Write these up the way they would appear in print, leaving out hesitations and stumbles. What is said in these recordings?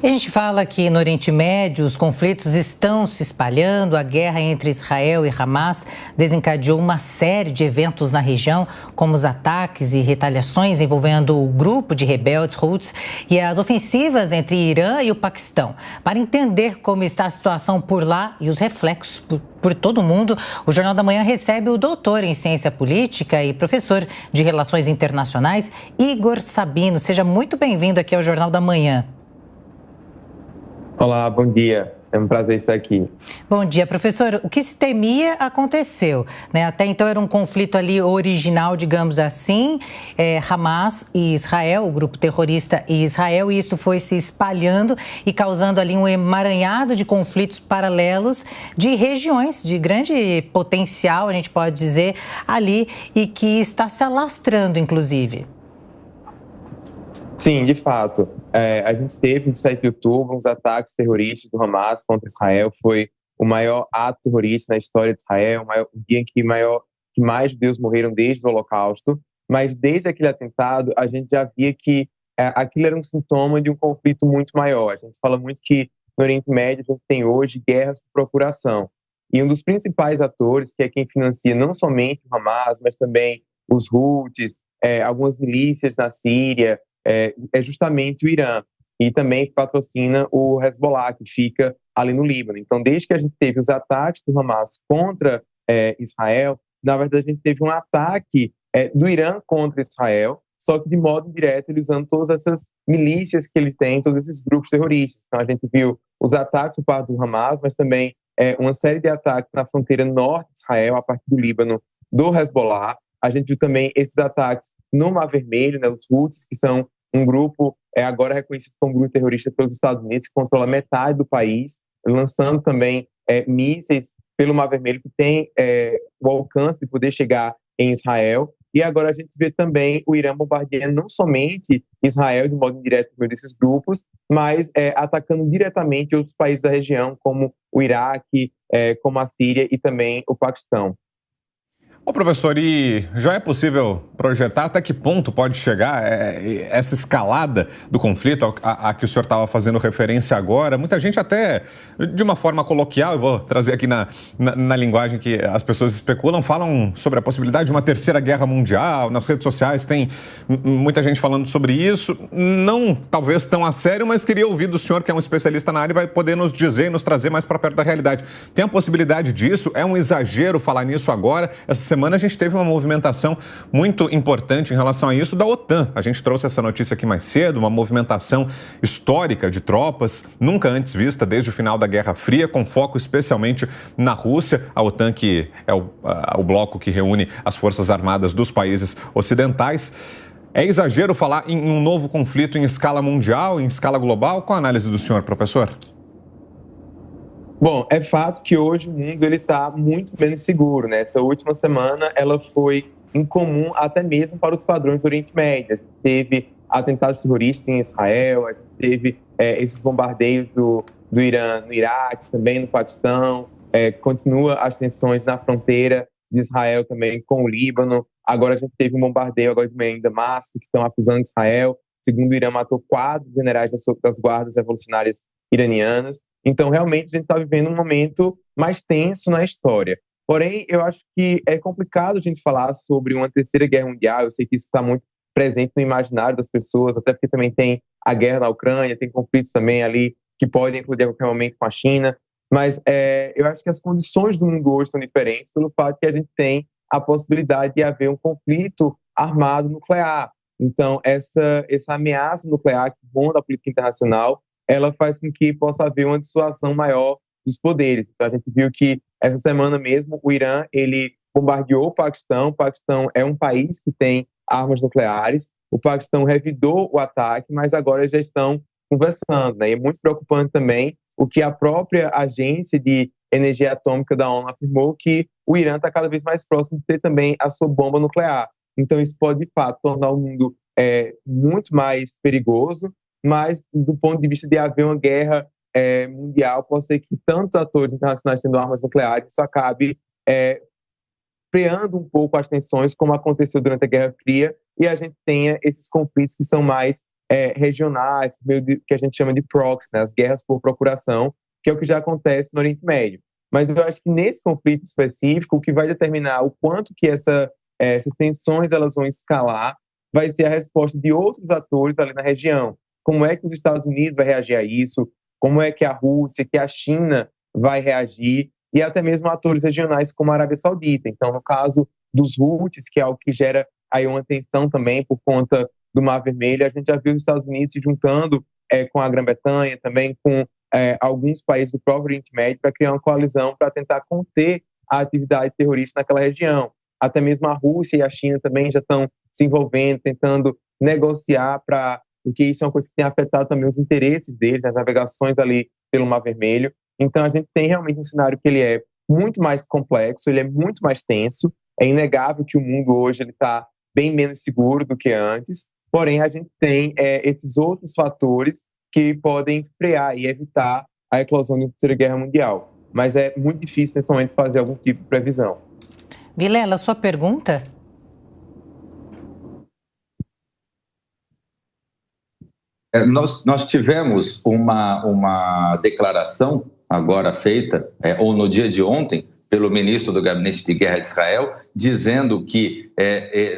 A gente fala que no Oriente Médio os conflitos estão se espalhando, a guerra entre Israel e Hamas desencadeou uma série de eventos na região, como os ataques e retaliações envolvendo o grupo de rebeldes Houthis e as ofensivas entre Irã e o Paquistão. Para entender como está a situação por lá e os reflexos por todo o mundo, o Jornal da Manhã recebe o doutor em ciência política e professor de relações internacionais, Igor Sabino. Seja muito bem-vindo aqui ao Jornal da Manhã. Olá, bom dia. É um prazer estar aqui. Bom dia, professor. O que se temia aconteceu, né? Até então era um conflito ali original, digamos assim, Hamas e Israel, o grupo terrorista e Israel, e isso foi se espalhando e causando ali um emaranhado de conflitos paralelos de regiões de grande potencial, a gente pode dizer, ali, e que está se alastrando, inclusive. Sim, de fato. A gente teve, em 7 de outubro, uns ataques terroristas do Hamas contra Israel. Foi o maior ato terrorista na história de Israel, o dia em que mais judeus morreram desde o Holocausto. Mas desde aquele atentado, a gente já via que aquilo era um sintoma de um conflito muito maior. A gente fala muito que no Oriente Médio a gente tem hoje guerras por procuração. E um dos principais atores, que é quem financia não somente o Hamas, mas também os Houthis, algumas milícias na Síria, é justamente o Irã, e também patrocina o Hezbollah, que fica ali no Líbano. Então, desde que a gente teve os ataques do Hamas contra Israel, na verdade, a gente teve um ataque do Irã contra Israel, só que de modo indireto, ele usando todas essas milícias que ele tem, todos esses grupos terroristas. Então, a gente viu os ataques por parte do Hamas, mas também uma série de ataques na fronteira norte de Israel, a partir do Líbano, do Hezbollah. A gente viu também esses ataques no Mar Vermelho, né, os Houthis, que são um grupo agora reconhecido como grupo terrorista pelos Estados Unidos, que controla metade do país, lançando também mísseis pelo Mar Vermelho, que tem o alcance de poder chegar em Israel. E agora a gente vê também o Irã bombardeando não somente Israel de modo indireto por meio desses grupos, mas atacando diretamente outros países da região, como o Iraque, como a Síria e também o Paquistão. Ô, professor, e já é possível projetar até que ponto pode chegar essa escalada do conflito a que o senhor estava fazendo referência agora? Muita gente até, de uma forma coloquial, eu vou trazer aqui na linguagem que as pessoas especulam, falam sobre a possibilidade de uma terceira guerra mundial. Nas redes sociais tem muita gente falando sobre isso. Não talvez tão a sério, mas queria ouvir do senhor, que é um especialista na área, e vai poder nos dizer e nos trazer mais para perto da realidade. Tem a possibilidade disso? É um exagero falar nisso agora? Essa semana a gente teve uma movimentação muito importante em relação a isso da OTAN. A gente trouxe essa notícia aqui mais cedo, uma movimentação histórica de tropas, nunca antes vista desde o final da Guerra Fria, com foco especialmente na Rússia. A OTAN, que é o bloco que reúne as forças armadas dos países ocidentais. É exagero falar em um novo conflito em escala mundial, em escala global? Qual a análise do senhor, professor? Bom, é fato que hoje o mundo está muito menos seguro, né? Essa última semana ela foi incomum até mesmo para os padrões do Oriente Médio. Teve atentados terroristas em Israel, teve esses bombardeios do Irã no Iraque, também no Paquistão, continua as tensões na fronteira de Israel também com o Líbano. Agora a gente teve um bombardeio agora de manhã em Damasco, que estão acusando Israel. Segundo o Irã, matou 4 generais das guardas revolucionárias iranianas. Então, realmente, a gente está vivendo um momento mais tenso na história. Porém, eu acho que é complicado a gente falar sobre uma terceira guerra mundial. Eu sei que isso está muito presente no imaginário das pessoas, até porque também tem a guerra na Ucrânia, tem conflitos também ali que podem incluir a qualquer momento com a China. Mas eu acho que as condições do mundo hoje são diferentes pelo fato que a gente tem a possibilidade de haver um conflito armado nuclear. Então, essa ameaça nuclear que ronda a política internacional, ela faz com que possa haver uma dissuasão maior dos poderes. Então, a gente viu que essa semana mesmo o Irã ele bombardeou o Paquistão. O Paquistão é um país que tem armas nucleares. O Paquistão revidou o ataque, mas agora já estão conversando, né? E é muito preocupante também o que a própria Agência de Energia Atômica da ONU afirmou, que o Irã está cada vez mais próximo de ter também a sua bomba nuclear. Então, isso pode, de fato, tornar o mundo muito mais perigoso, mas do ponto de vista de haver uma guerra mundial, pode ser que tantos atores internacionais tendo armas nucleares, isso acabe freando um pouco as tensões, como aconteceu durante a Guerra Fria, e a gente tenha esses conflitos que são mais regionais, que a gente chama de proxy, né, as guerras por procuração, que é o que já acontece no Oriente Médio. Mas eu acho que nesse conflito específico, o que vai determinar o quanto que essas tensões elas vão escalar vai ser a resposta de outros atores ali na região. Como é que os Estados Unidos vai reagir a isso? Como é que a Rússia, que a China vai reagir? E até mesmo atores regionais como a Arábia Saudita. Então, no caso dos Houthis, que é algo que gera aí uma tensão também por conta do Mar Vermelho, a gente já viu os Estados Unidos se juntando com a Grã-Bretanha, também com alguns países do próprio Oriente Médio para criar uma coalizão para tentar conter a atividade terrorista naquela região. Até mesmo a Rússia e a China também já estão se envolvendo, tentando negociar porque isso é uma coisa que tem afetado também os interesses deles, as navegações ali pelo Mar Vermelho. Então a gente tem realmente um cenário que ele é muito mais complexo, ele é muito mais tenso. É inegável que o mundo hoje está bem menos seguro do que antes, porém a gente tem esses outros fatores que podem frear e evitar a eclosão de uma terceira guerra mundial. Mas é muito difícil nesse momento fazer algum tipo de previsão. Vilela, sua pergunta? Nós tivemos uma declaração agora feita, ou no dia de ontem, pelo ministro do Gabinete de Guerra de Israel, dizendo que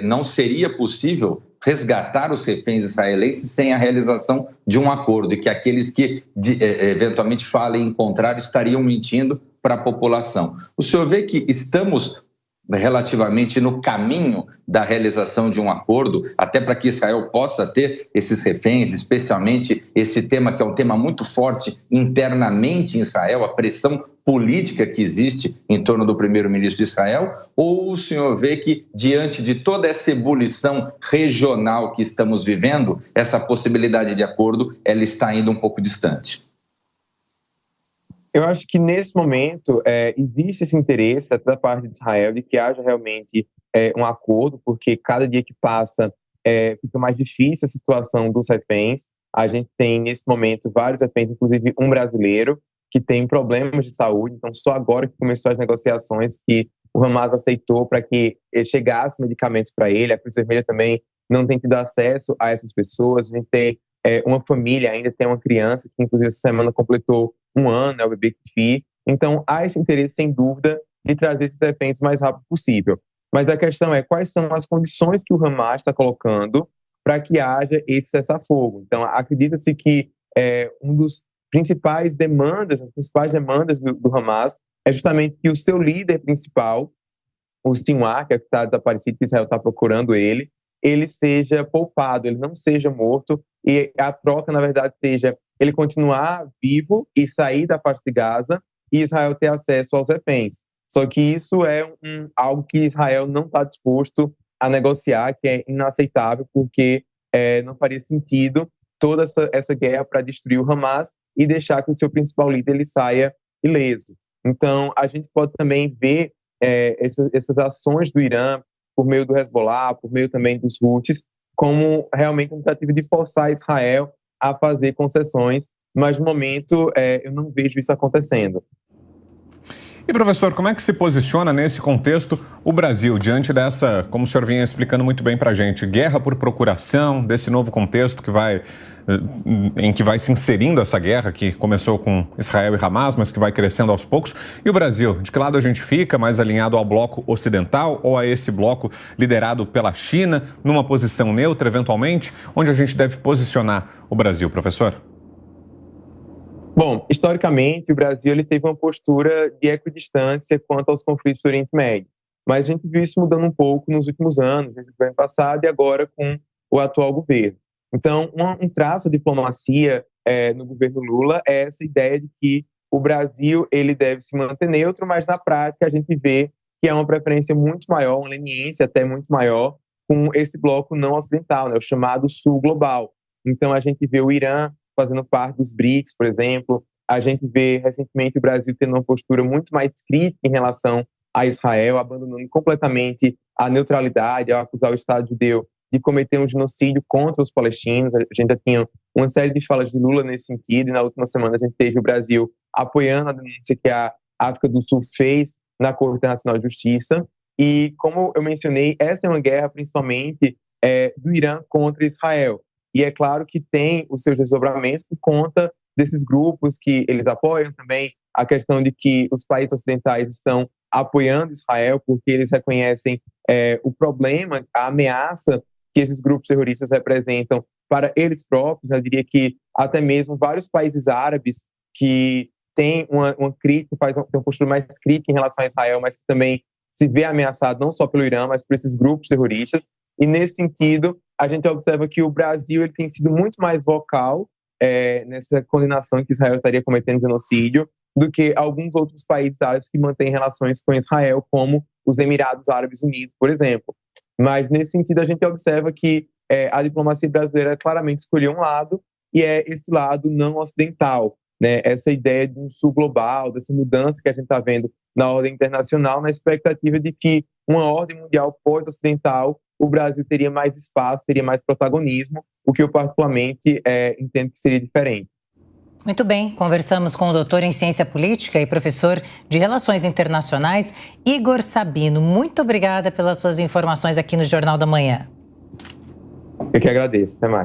não seria possível resgatar os reféns israelenses sem a realização de um acordo e que aqueles que eventualmente falem em contrário estariam mentindo para a população. O senhor vê que estamos relativamente no caminho da realização de um acordo, até para que Israel possa ter esses reféns, especialmente esse tema que é um tema muito forte internamente em Israel, a pressão política que existe em torno do primeiro-ministro de Israel, ou o senhor vê que, diante de toda essa ebulição regional que estamos vivendo, essa possibilidade de acordo, ela está ainda um pouco distante? Eu acho que, nesse momento, existe esse interesse, até da parte de Israel, de que haja realmente um acordo, porque cada dia que passa fica mais difícil a situação dos reféns. A gente tem, nesse momento, vários reféns, inclusive um brasileiro, que tem problemas de saúde. Então, só agora que começou as negociações que o Hamas aceitou para que chegasse medicamentos para ele. A Cruz Vermelha também não tem tido acesso a essas pessoas. A gente tem uma família, ainda tem uma criança que, inclusive, essa semana completou 1 ano, é o bebê Kfi. Então, há esse interesse, sem dúvida, de trazer esses reféns o mais rápido possível. Mas a questão é quais são as condições que o Hamas está colocando para que haja esse cessar-fogo. Então, acredita-se que um dos principais demandas do Hamas é justamente que o seu líder principal, o Sinwar, que está desaparecido, que Israel está procurando ele seja poupado, ele não seja morto, e a troca, na verdade, seja ele continuar vivo e sair da faixa de Gaza e Israel ter acesso aos reféns. Só que isso é algo que Israel não está disposto a negociar, que é inaceitável, porque não faria sentido toda essa guerra para destruir o Hamas e deixar que o seu principal líder ele saia ileso. Então, a gente pode também ver essas ações do Irã por meio do Hezbollah, por meio também dos Houthis, como realmente uma tentativa de forçar Israel a fazer concessões, mas no momento eu não vejo isso acontecendo. E, professor, como é que se posiciona nesse contexto o Brasil, diante dessa, como o senhor vinha explicando muito bem para a gente, guerra por procuração, desse novo contexto em que vai se inserindo essa guerra, que começou com Israel e Hamas, mas que vai crescendo aos poucos. E o Brasil, de que lado a gente fica, mais alinhado ao bloco ocidental ou a esse bloco liderado pela China, numa posição neutra, eventualmente? Onde a gente deve posicionar o Brasil, professor? Bom, historicamente, o Brasil ele teve uma postura de equidistância quanto aos conflitos do Oriente Médio. Mas a gente viu isso mudando um pouco nos últimos anos, desde o ano passado e agora com o atual governo. Então, um traço de diplomacia no governo Lula é essa ideia de que o Brasil ele deve se manter neutro, mas na prática a gente vê que é uma preferência muito maior, uma leniência até muito maior com esse bloco não ocidental, né, o chamado Sul Global. Então, a gente vê o Irã fazendo parte dos BRICS, por exemplo. A gente vê recentemente o Brasil tendo uma postura muito mais crítica em relação a Israel, abandonando completamente a neutralidade ao acusar o Estado judeu de cometer um genocídio contra os palestinos. A gente já tinha uma série de falas de Lula nesse sentido, e na última semana a gente teve o Brasil apoiando a denúncia que a África do Sul fez na Corte Internacional de Justiça. E, como eu mencionei, essa é uma guerra principalmente do Irã contra Israel. e é claro que tem os seus desdobramentos por conta desses grupos que eles apoiam também, a questão de que os países ocidentais estão apoiando Israel porque eles reconhecem o problema, a ameaça que esses grupos terroristas representam para eles próprios. Eu diria que até mesmo vários países árabes que têm uma crítica, tem uma postura mais crítica em relação a Israel, mas que também se vê ameaçado não só pelo Irã, mas por esses grupos terroristas. E nesse sentido, a gente observa que o Brasil ele tem sido muito mais vocal nessa condenação que Israel estaria cometendo genocídio do que alguns outros países árabes que mantêm relações com Israel, como os Emirados Árabes Unidos, por exemplo. Mas, nesse sentido, a gente observa que a diplomacia brasileira claramente escolheu um lado, e é esse lado não ocidental, né? Essa ideia de um sul global, dessa mudança que a gente está vendo na ordem internacional, na expectativa de que uma ordem mundial pós-ocidental, o Brasil teria mais espaço, teria mais protagonismo, o que eu particularmente entendo que seria diferente. Muito bem, conversamos com o doutor em Ciência Política e professor de Relações Internacionais, Igor Sabino. Muito obrigada pelas suas informações aqui no Jornal da Manhã. Eu que agradeço. Até mais.